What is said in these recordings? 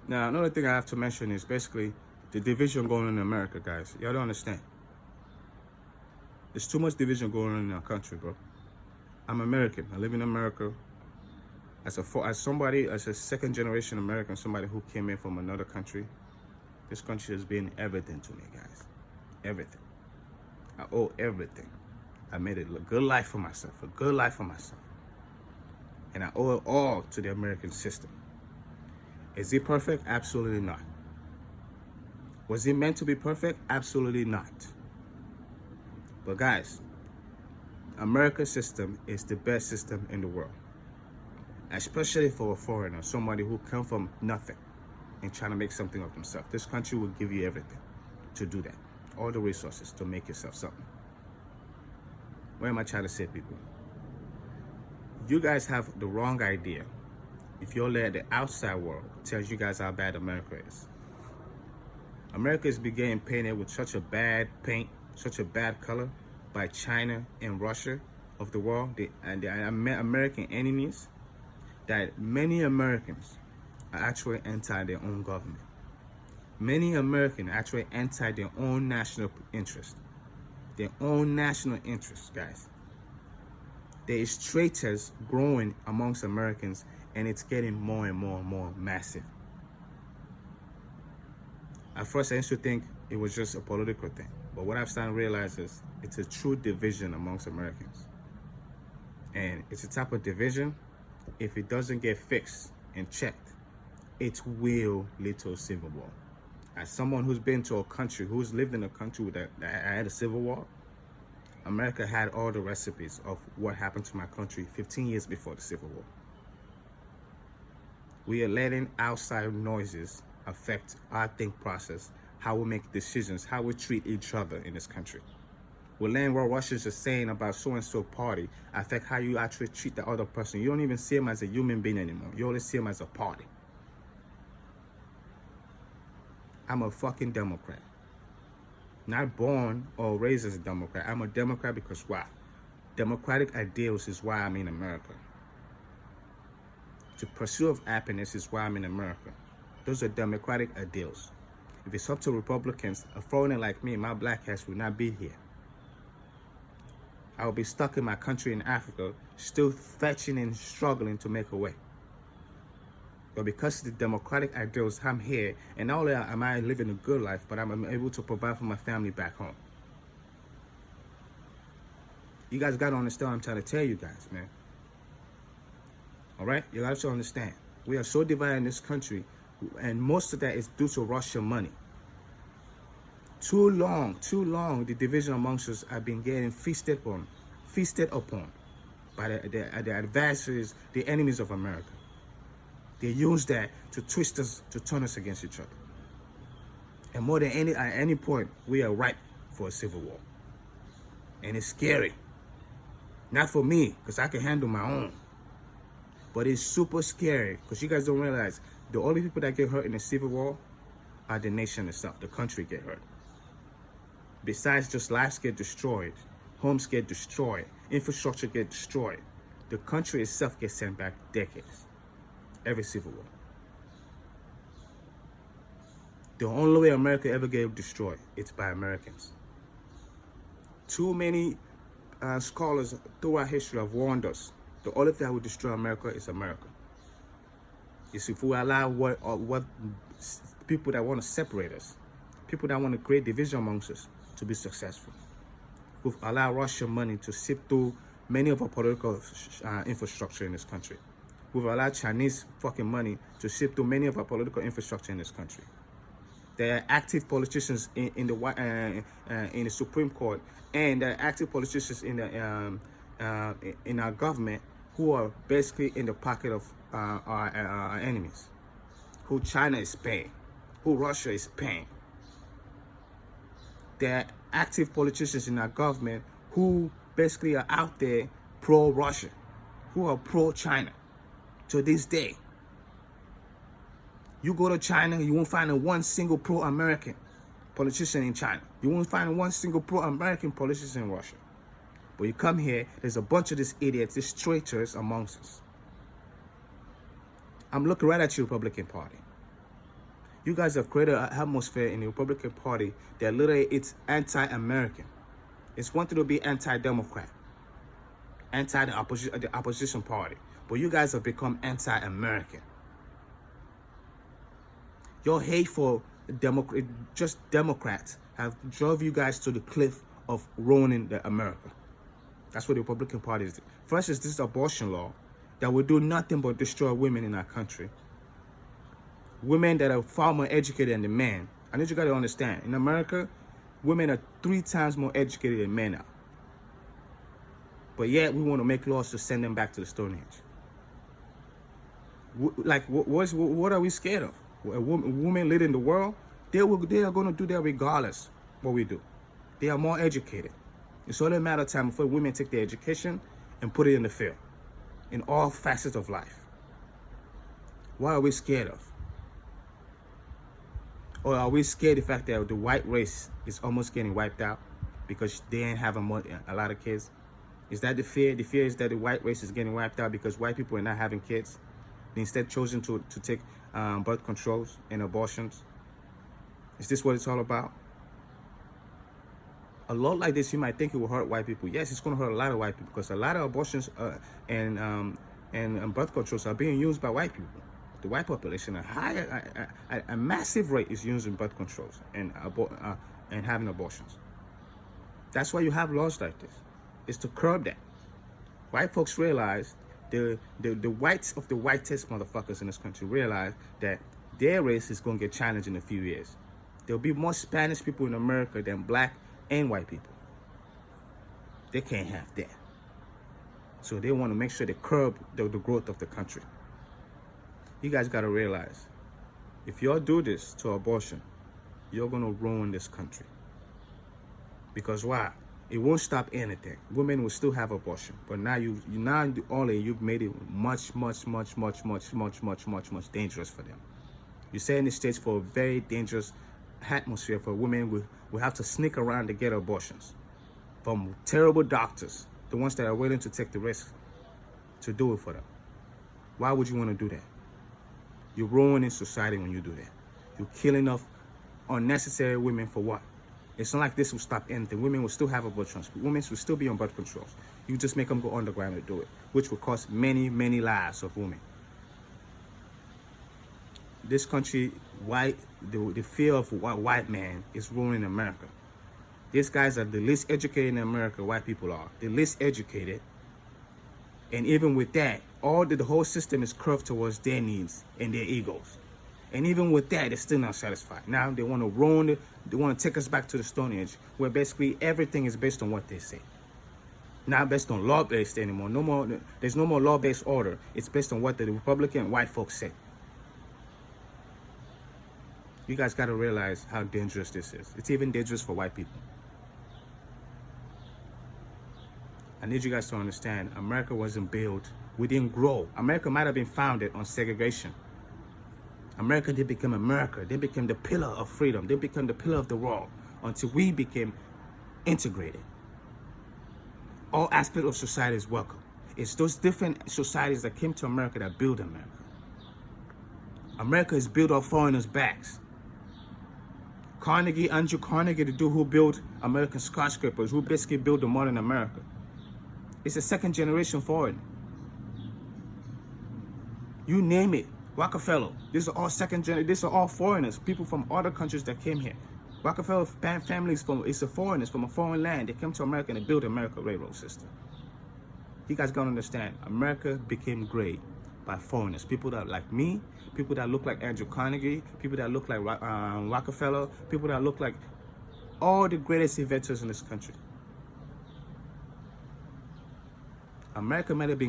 Now, another thing I have to mention is basically the division going on in America, guys. Y'all don't understand. There's too much division going on in our country, bro. I'm American. I live in America. As a second generation American, somebody who came in from another country, this country has been everything to me, guys. Everything. I owe everything. I made a good life for myself, a good life for myself. And I owe it all to the American system. Is it perfect? Absolutely not. Was it meant to be perfect? Absolutely not. But guys, America's system is the best system in the world. Especially for a foreigner, somebody who come from nothing and trying to make something of themselves. This country will give you everything to do that. All the resources to make yourself something. What am I trying to say, people? You guys have the wrong idea if you let the outside world tells you guys how bad America is. America is being painted with such a bad paint, such a bad color by China and Russia of the world, the American enemies, that many Americans are actually anti their own government. Many Americans actually anti their own national interest. Their own national interest, guys. There is traitors growing amongst Americans, and it's getting more and more and more massive. At first, I used to think it was just a political thing. But what I've started to realize is it's a true division amongst Americans. And it's a type of division, if it doesn't get fixed and checked, it will lead to a civil war. As someone who's been to a country, who's lived in a country that had a civil war, America had all the recipes of what happened to my country 15 years before the Civil War. We are letting outside noises affect our think process, how we make decisions, how we treat each other in this country. We're letting what Russians are saying about so-and-so party affect how you actually treat the other person. You don't even see him as a human being anymore. You only see him as a party. I'm a fucking Democrat. Not born or raised as a Democrat. I'm a Democrat because why? Democratic ideals is why I'm in America. The pursuit of happiness is why I'm in America. Those are democratic ideals. If it's up to Republicans, a foreigner like me, my black ass would not be here. I would be stuck in my country in Africa, still fetching and struggling to make a way. But because of the democratic ideals, I'm here, and not only am I living a good life, but I'm able to provide for my family back home. You guys gotta understand what I'm trying to tell you guys, man. All right? You guys to understand. We are so divided in this country, and most of that is due to Russian money. Too long, the division amongst us have been getting feasted upon by the adversaries, the enemies of America. They use that to twist us, to turn us against each other. And more than at any point, we are ripe for a civil war. And it's scary. Not for me, because I can handle my own. But it's super scary, because you guys don't realize the only people that get hurt in a civil war are the nation itself, the country get hurt. Besides just lives get destroyed, homes get destroyed, infrastructure get destroyed, the country itself gets sent back decades. Every civil war. The only way America ever get destroyed, it's by Americans. Too many scholars throughout history have warned us. The only thing that will destroy America is America. It's if we allow what people that want to separate us, people that want to create division amongst us, to be successful. We've allowed Russian money to seep through many of our political infrastructure in this country. We've allowed Chinese fucking money to seep through many of our political infrastructure in this country. There are active politicians in the Supreme Court, and there are active politicians in our government who are basically in the pocket of our enemies, who China is paying, who Russia is paying. There are active politicians in our government who basically are out there pro-Russia, who are pro-China. To this day, you go to China, you won't find one single pro-American politician in China. You won't find one single pro-American politician in Russia. But you come here, there's a bunch of these idiots, these traitors amongst us. I'm looking right at you, Republican Party. You guys have created an atmosphere in the Republican Party that literally it's anti-American. It's wanted to be anti-Democrat, the opposition party. But you guys have become anti-American. Your hate for Democrats have drove you guys to the cliff of ruining America. That's what the Republican Party is. First is this abortion law that will do nothing but destroy women in our country. Women that are far more educated than the men. I need you guys to understand. In America, women are 3 times more educated than men are. But yet, we want to make laws to send them back to the Stone Age. What are we scared of? Women leading the world, they are going to do that regardless what we do. They are more educated. It's only a matter of time before women take their education and put it in the field, in all facets of life. What are we scared of? Or are we scared of the fact that the white race is almost getting wiped out because they ain't having a lot of kids? Is that the fear? The fear is that the white race is getting wiped out because white people are not having kids. They instead chosen to take birth controls and abortions. Is this what it's all about? A law like this, you might think it will hurt white people. Yes, it's going to hurt a lot of white people because a lot of abortions and birth controls are being used by white people. The white population, a massive rate is using birth controls and having abortions. That's why you have laws like this. It's to curb that. White folks realize, the whites of the whitest motherfuckers in this country realize that their race is going to get challenged in a few years. There'll be more Spanish people in America than black and white people. They can't have that. So they want to make sure they curb the growth of the country. You guys got to realize, if y'all do this to abortion, you're going to ruin this country. Because why? It won't stop anything. Women will still have abortion. But now you've made it much dangerous for them. You're setting the stage for a very dangerous atmosphere for women will have to sneak around to get abortions from terrible doctors, the ones that are willing to take the risk to do it for them. Why would you want to do that? You're ruining society when you do that. You're killing off unnecessary women for what? It's not like this will stop anything. Women will still have abortions. Women will still be on birth controls. You just make them go underground to do it, which will cost many lives of women. This country, the fear of white man is ruining America. These guys are the least educated in America, white people are. The least educated. And even with that, the whole system is curved towards their needs and their egos. And even with that, they're still not satisfied. Now they want to ruin it. They want to take us back to the Stone Age, where basically everything is based on what they say. Not based on law-based anymore. There's no more law-based order. It's based on what the Republican white folks say. You guys got to realize how dangerous this is. It's even dangerous for white people. I need you guys to understand, America wasn't built. We didn't grow. America might have been founded on segregation. America did become America. They became the pillar of freedom. They became the pillar of the world until we became integrated. All aspects of society is welcome. It's those different societies that came to America that build America. America is built off foreigners' backs. Andrew Carnegie, the dude who built American skyscrapers, who basically built the modern America. It's a second generation foreign. You name it. Rockefeller. These are all these are all foreigners, people from other countries that came here. Rockefeller families it's a foreigners from a foreign land. They came to America and they built the American railroad system. You guys gotta understand, America became great by foreigners. People that like me, people that look like Andrew Carnegie, people that look like Rockefeller, people that look like all the greatest inventors in this country. America might have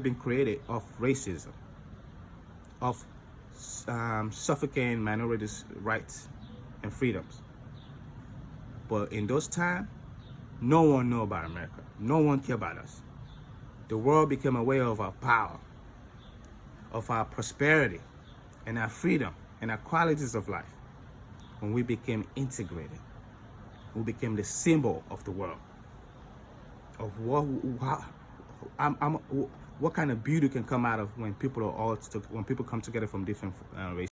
been created of racism, of suffocating minorities' rights and freedoms. But in those times, no one knew about America. No one cared about us. The world became aware of our power, of our prosperity, and our freedom, and our qualities of life. When we became integrated, we became the symbol of the world. Of what kind of beauty can come out of when people come together from different races.